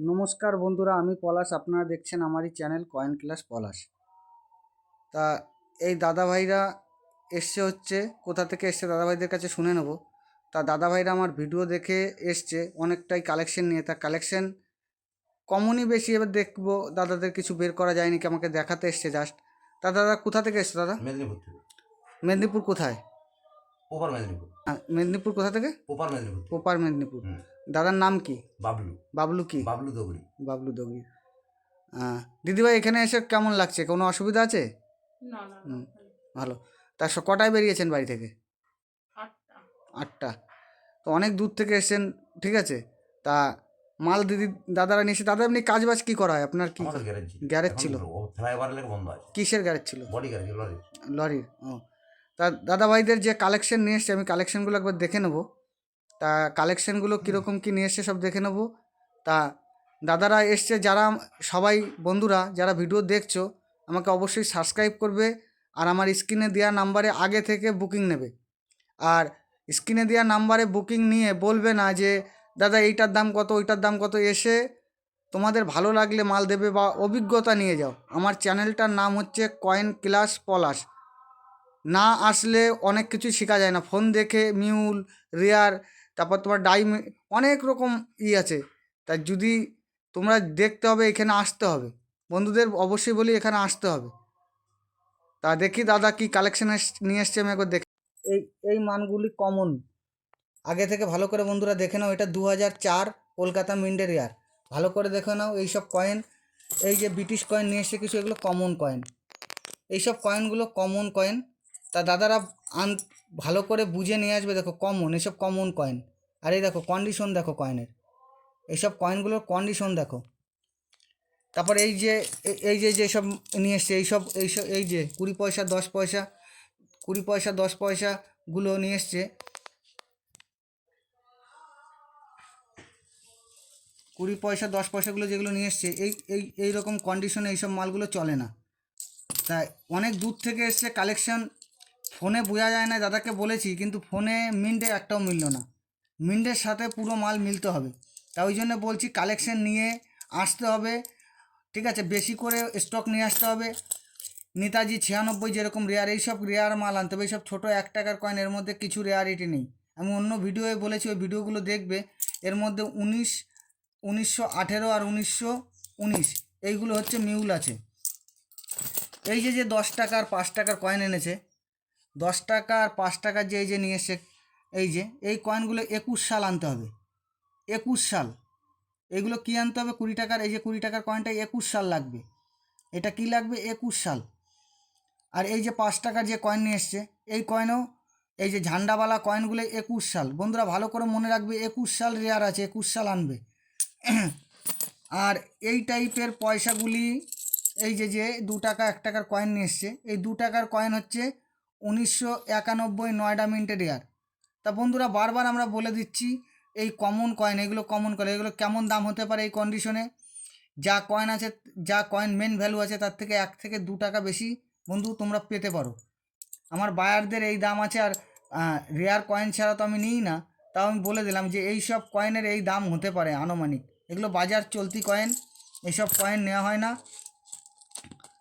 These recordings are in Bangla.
নমস্কার বন্ধুরা, আমি পলাশ। আপনারা দেখছেন আমারই চ্যানেল কয়েন ক্লাস পলাশ। তা এই দাদাভাইরা এসছে হচ্ছে কোথা থেকে এসছে দাদাভাইদের কাছে শুনে নেব। তা দাদাভাইরা আমার ভিডিও দেখে এসছে অনেকটাই কালেকশন নিয়ে। তা কালেকশন কমনই বেশি, এবার দেখবো দাদাদের কিছু বের করা যায়নি কি, আমাকে দেখাতে এসছে জাস্ট। তা দাদা কোথা থেকে এসছে দাদা? মেদিনীপুর থেকে। মেদিনীপুর কোথায়? ওপার মেদিনীপুর। মেদিনীপুর কোথা থেকে? ওপার মেদিনীপুর থেকে। ওপার মেদিনীপুর। হুম। দাদার নাম কি? বাবলু। বাবলু কি? বাবলু দগড়ি। বাবলু দগি। দিদিভাই এখানে এসে কেমন লাগছে? কোনো অসুবিধা আছে? না না না হুম, ভালো। ভালো। তা কটায় বেরিয়েছেন বাড়ি থেকে? 8টা। 8টা। তো অনেক দূর থেকে এসেছেন, ঠিক আছে। তা মাল দাদারা নিয়েছে। দাদা এমনি কাজ বাজ কী করা হয় আপনার? কি আমাদের গ্যারেজ ছিল। গ্যারেজ এখন ছিল? ফ্লাইওভার লেগে বন্ধ আছে। কিসের গ্যারেজ ছিল? বডি গ্যারেজ, লরির। লরির। ও, তা দাদাভাইদের যে কালেকশন নিয়ে এসছে আমি কালেকশনগুলো একবার দেখে নেবো। তা কালেকশনগুলো কীরকম কী নিয়ে এসছে সব দেখে নেবো। তা দাদারা এসছে, যারা সবাই বন্ধুরা যারা ভিডিও দেখছো আমাকে অবশ্যই সাবস্ক্রাইব করবে, আর আমার স্ক্রিনে দেওয়া নাম্বারে আগে থেকে বুকিং নেবে। আর স্ক্রিনে দেওয়া নাম্বারে বুকিং নিয়ে বলবে না যে দাদা এইটার দাম কত, ওইটার দাম কত। এসে তোমাদের ভালো লাগলে মাল দেবে বা অভিজ্ঞতা নিয়ে যাও। আমার চ্যানেলটার নাম হচ্ছে কয়েন ক্লাস পলাশ। না আসলে অনেক কিছুই শেখা যায় না। ফোন দেখে মিউল, রেয়ার, তারপর তোমার অনেক রকম আছে। তাই যদি তোমরা দেখতে হবে, এখানে আসতে হবে। বন্ধুদের অবশ্যই বলি এখানে আসতে হবে। তা দেখি দাদা কি কালেকশন নিয়ে এসছে, আমি একবার দেখি। এই এই মানগুলি কমন, আগে থেকে ভালো করে বন্ধুরা দেখে নাও। এটা 2004 কলকাতা মিন্টের ইয়ার। ভালো করে দেখে নাও এইসব কয়েন। এই যে ব্রিটিশ কয়েন নিয়ে এসছে কিছু, এগুলো কমন কয়েন। এইসব কয়েনগুলো কমন কয়েন। তা দাদারা ভালো করে বুঝে নিয়ে আসবে। দেখো কমন, এসব কমন কয়েন। আর এই দেখো কন্ডিশন, দেখো কয়েনের, এইসব কয়েনগুলোর কন্ডিশন দেখো। তারপর এই যে যেসব নিয়ে এসছে এইসব এই যে 20 পয়সা 10 পয়সা, 20 পয়সা 10 পয়সাগুলো নিয়ে এসছে। 20 পয়সা 10 পয়সাগুলো যেগুলো নিয়ে এসছে, এই রকম কন্ডিশনে এইসব মালগুলো চলে না। তাই অনেক দূর থেকে এসছে কালেকশন। ফোনে বোঝা যায় না, দাদাকে বলেছি, কিন্তু ফোনে মিন্টে একটাও মিলল না। মিন্টের সাথে পুরো মাল মিলতে হবে। তা ওই জন্য বলছি কালেকশন নিয়ে আসতে হবে, ঠিক আছে। বেশি করে স্টক নিয়ে আসতে হবে। নেতাজি 96 যেরকম রেয়ার, এইসব রেয়ার মাল আনতে হবে। এইসব ছোটো 1 টাকার কয়েন, এর মধ্যে কিছু রেয়ারিটি নেই। আমি অন্য ভিডিওয়ে বলেছি, ওই ভিডিওগুলো দেখবে। এর মধ্যে 1918 আর 1919 এইগুলো হচ্ছে মিউল আছে। এই যে 10 টাকার 5 টাকার কয়েন এনেছে, 10 টাকা আর 5 টাকার যে এই যে নিয়ে এসছে, এই কয়েনগুলো 21 সাল আনতে হবে। 21 সাল। এইগুলো কী আনতে হবে? 20 টাকার, এই যে 20 টাকার কয়েনটা 21 সাল লাগবে। এটা কি লাগবে? 21 সাল। আর এই যে 5 টাকার যে কয়েন নিয়ে এসছে, এই কয়েনও এই যে ঝান্ডাওয়ালা কয়েনগুলো 21 সাল। বন্ধুরা ভালো করে মনে রাখবে, 21 সাল রেয়ার আছে, 21 সাল আনবে। আর এই টাইপের পয়সাগুলি, এই যে 2 টাকা 1 টাকার কয়েন নিয়ে এসছে, এই 2 টাকার কয়েন হচ্ছে 1991 নয়ডা মিন্টের রেয়ার। তা বন্ধুরা বারবার আমরা বলে দিচ্ছি, এই কমন কয়েন, এগুলো কমন কয়েন, এগুলো কেমন দাম হতে পারে এই কন্ডিশনে? যা কয়েন আছে, যা কয়েন মেন ভ্যালু আছে, তার থেকে 1 থেকে 2 টাকা বেশি বন্ধু তোমরা পেতে পারো। আমার বায়ারদের এই দাম আছে। আর রেয়ার কয়েন ছাড়া তো আমি নিই না, তাও আমি বলে দিলাম যে এই সব কয়েনের এই দাম হতে পারে আনুমানিক। এগুলো বাজার চলতি কয়েন, এইসব কয়েন নেওয়া হয় না।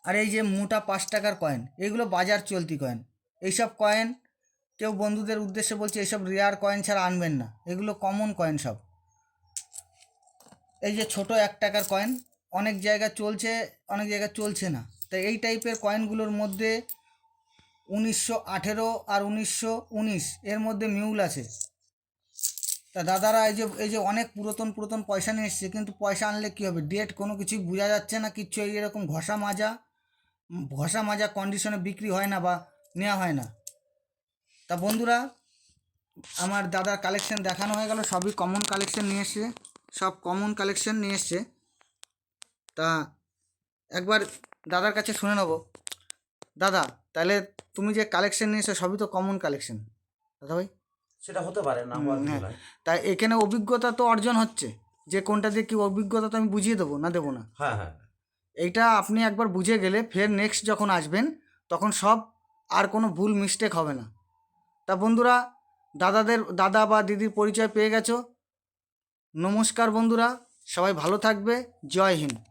আর এই যে মোটা 5 টাকার কয়েন, এগুলো বাজার চলতি কয়েন। এইসব কয়েন কেউ বন্ধুদের উদ্দেশ্যে বলছে, এইসব রেয়ার কয়েন ছাড়া আনবেন না, এগুলো কমন কয়েন সব। এই যে ছোট 1 টাকার কয়েন অনেক জায়গায় চলছে, অনেক জায়গায় চলছে না। তাই এই টাইপের কয়েনগুলোর মধ্যে 1918 আর 1919 এর মধ্যে মিউল আছে। তা দাদারা এই যে অনেক পুরাতন পয়সা নিয়ে এসছে, কিন্তু পয়সা আনলে কী হবে? ডেট কোনো কিছুই বোঝা যাচ্ছে না, কিচ্ছু। এরকম ঘষা মাজা কন্ডিশনে বিক্রি হয় না বা নেওয়া হয় না। তা বন্ধুরা আমার দাদার কালেকশন দেখানো হয়ে গেল, সবই কমন কালেকশন নিয়ে এসছে, সব কমন কালেকশন নিয়ে এসছে। তা একবার দাদার কাছে শুনে নেব। দাদা তাহলে তুমি যে কালেকশন নিয়ে এসছো সবই তো কমন কালেকশন, দাদা ভাই? সেটা হতে পারে না হওয়ার কিছু হ্যাঁ। নয়। তাই এখানে অভিজ্ঞতা তো অর্জন হচ্ছে, যে কোনটা দিয়ে কী অভিজ্ঞতা তো আমি বুঝিয়ে দেবো না, দেবো না? হ্যাঁ হ্যাঁ। এইটা আপনি একবার বুঝে গেলে ফের নেক্সট যখন আসবেন তখন সব আর কোনো ভুল মিস্টেক হবে না। তা বন্ধুরা দাদা বা দিদির পরিচয় পেয়ে গেছো। নমস্কার বন্ধুরা, সবাই ভালো থাকবে। জয় হিন্দ।